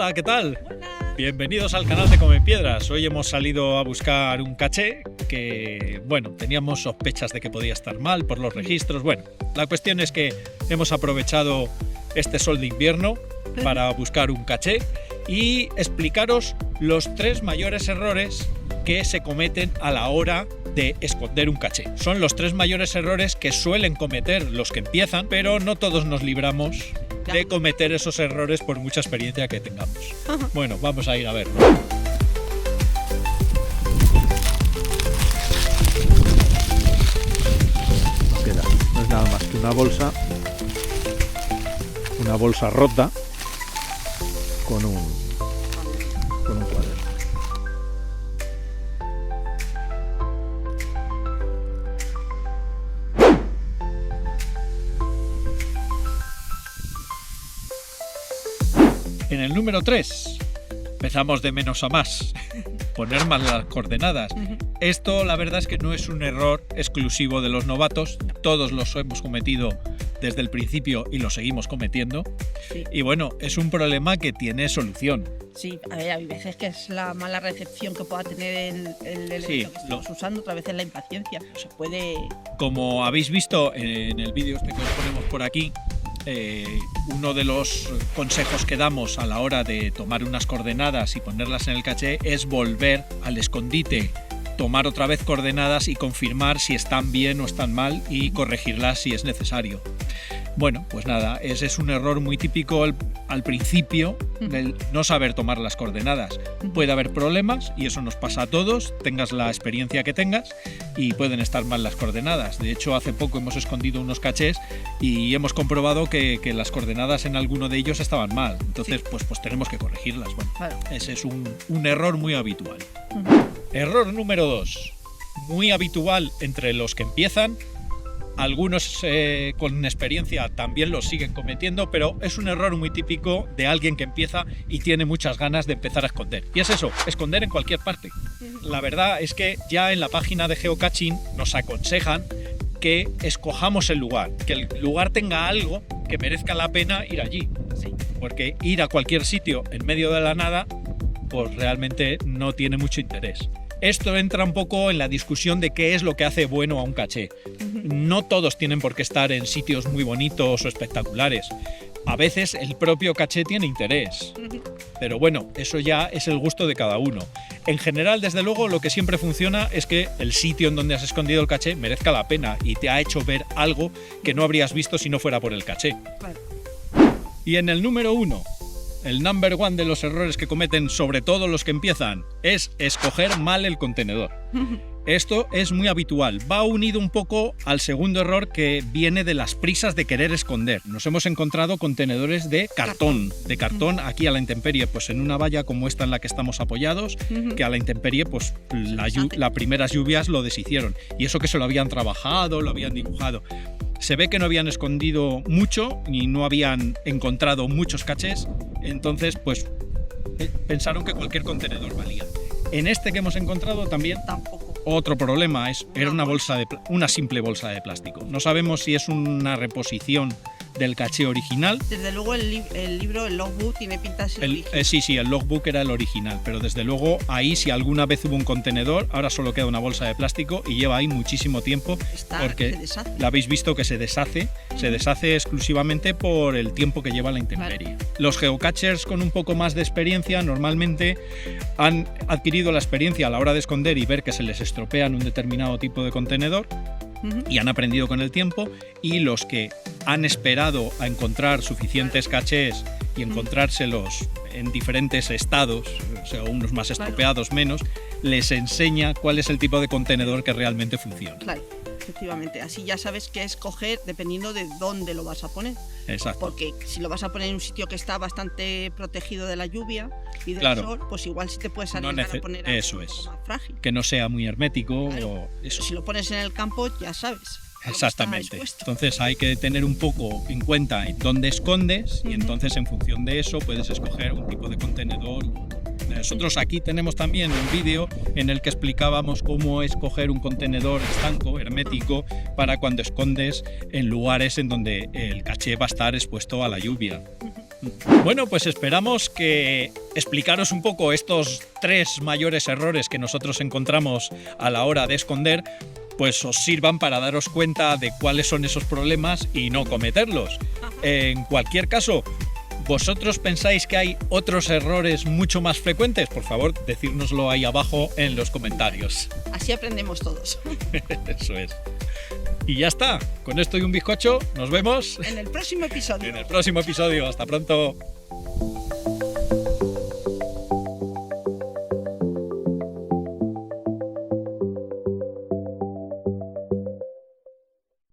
Hola, ¿qué tal? Hola. Bienvenidos al canal de Come Piedras. Hoy hemos salido a buscar un caché que, bueno, teníamos sospechas de que podía estar mal por los registros. Bueno, la cuestión es que hemos aprovechado este sol de invierno para buscar un caché y explicaros los 3 mayores errores que se cometen a la hora de esconder un caché. Son los 3 mayores errores que suelen cometer los que empiezan, pero no todos nos libramos de cometer esos errores por mucha experiencia que tengamos. Bueno, vamos a ir a ver. No queda, no es nada más que una bolsa rota con un cuaderno. En el número 3, empezamos de menos a más. Poner mal las coordenadas. Esto, la verdad es que no es un error exclusivo de los novatos. Todos los hemos cometido desde el principio y lo seguimos cometiendo. Sí. Y bueno, es un problema que tiene solución. Sí, a ver, hay veces que es la mala recepción que pueda tener el elemento Sí, que estamos usando, otra vez es la impaciencia. Se puede... Como habéis visto en el vídeo este que os ponemos por aquí, uno de los consejos que damos a la hora de tomar unas coordenadas y ponerlas en el caché es volver al escondite, tomar otra vez coordenadas y confirmar si están bien o están mal y corregirlas si es necesario. Bueno, pues nada, ese es un error muy típico al principio del no saber tomar las coordenadas. Puede haber problemas y eso nos pasa a todos, tengas la experiencia que tengas, y pueden estar mal las coordenadas. De hecho, hace poco hemos escondido unos cachés y hemos comprobado que las coordenadas en alguno de ellos estaban mal. Entonces, Sí. pues tenemos que corregirlas. Bueno, Claro. ese es un error muy habitual. Error número 2, muy habitual entre los que empiezan. Algunos con experiencia también lo siguen cometiendo, pero es un error muy típico de alguien que empieza y tiene muchas ganas de empezar a esconder. Y es eso, esconder en cualquier parte. La verdad es que ya en la página de geocaching nos aconsejan que escojamos el lugar, que el lugar tenga algo que merezca la pena ir allí. Sí. Porque ir a cualquier sitio en medio de la nada, pues realmente no tiene mucho interés. Esto entra un poco en la discusión de qué es lo que hace bueno a un caché. No todos tienen por qué estar en sitios muy bonitos o espectaculares. A veces el propio caché tiene interés. Pero bueno, eso ya es el gusto de cada uno. En general, desde luego, lo que siempre funciona es que el sitio en donde has escondido el caché merezca la pena y te ha hecho ver algo que no habrías visto si no fuera por el caché. Claro. Y en el número 1, el number 1 de los errores que cometen sobre todo los que empiezan es escoger mal el contenedor. Esto es muy habitual, va unido un poco al segundo error que viene de las prisas de querer esconder. Nos hemos encontrado contenedores de cartón aquí a la intemperie, pues en una valla como esta en la que estamos apoyados, que a la intemperie pues las primeras lluvias lo deshicieron. Y eso que se lo habían trabajado, lo habían dibujado. Se ve que no habían escondido mucho y no habían encontrado muchos cachés, entonces pues pensaron que cualquier contenedor valía. En este que hemos encontrado también Tampoco. otro problema era una simple bolsa de plástico. No sabemos si es una reposición del caché original. Desde luego el libro, el logbook, tiene pinta de ser original. Sí, el logbook era el original, pero desde luego ahí si alguna vez hubo un contenedor, ahora solo queda una bolsa de plástico y lleva ahí muchísimo tiempo porque se deshace. la habéis visto que se deshace exclusivamente por el tiempo que lleva la intemperie. Claro. Los geocachers con un poco más de experiencia normalmente han adquirido la experiencia a la hora de esconder y ver que se les estropean un determinado tipo de contenedor y han aprendido con el tiempo, y los que han esperado a encontrar suficientes cachés y encontrárselos en diferentes estados, o sea, unos más estropeados, menos, les enseña cuál es el tipo de contenedor que realmente funciona. Claro, efectivamente. Así ya sabes qué escoger dependiendo de dónde lo vas a poner. Exacto. Porque si lo vas a poner en un sitio que está bastante protegido de la lluvia y del sol, pues igual sí te puedes arriesgar a poner algo más frágil. Que no sea muy hermético. Claro. O eso. Si lo pones en el campo, ya sabes. Exactamente. Entonces hay que tener un poco en cuenta dónde escondes y entonces en función de eso puedes escoger un tipo de contenedor. Nosotros aquí tenemos también un vídeo en el que explicábamos cómo escoger un contenedor estanco, hermético, para cuando escondes en lugares en donde el caché va a estar expuesto a la lluvia. Bueno, pues esperamos que explicaros un poco estos 3 mayores errores que nosotros encontramos a la hora de esconder, pues os sirvan para daros cuenta de cuáles son esos problemas y no cometerlos. En cualquier caso, ¿vosotros pensáis que hay otros errores mucho más frecuentes? Por favor, decírnoslo ahí abajo en los comentarios. Así aprendemos todos. Eso es. Y ya está. Con esto y un bizcocho, nos vemos en el próximo episodio. Hasta pronto.